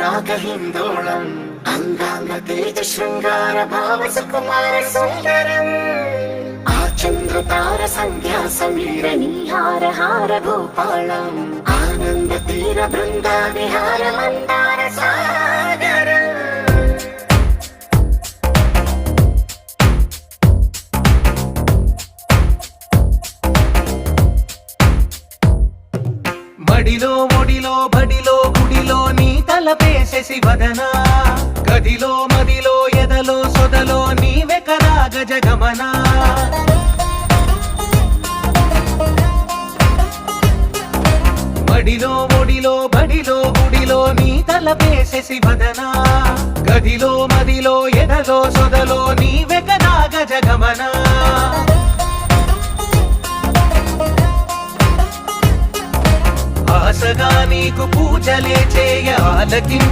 నాగహిందోళం అంగాంగ తేజ శృంగార భావ సుకుమార సుందరం ఆ చంద్రతార సంధ్యా సమీర నీహార హార భూపాళం ఆనంద తీర బృంద విహార మందార సాగరం మడిలో మొడిలో బడిలో గుడిలో నీ తలపేసేసి వదనా గదిలో మదిలో ఎదలో సొదలో నీవే కదా గజగమనా మడిలో మొడిలో బడిలో గుడిలో నీ తలపేసేసి వదనా గదిలో మదిలో ఎదలో సొదలో నీవే కదా గజగమనా ఆశగా నీకు పూజలే చేయ ఆలకి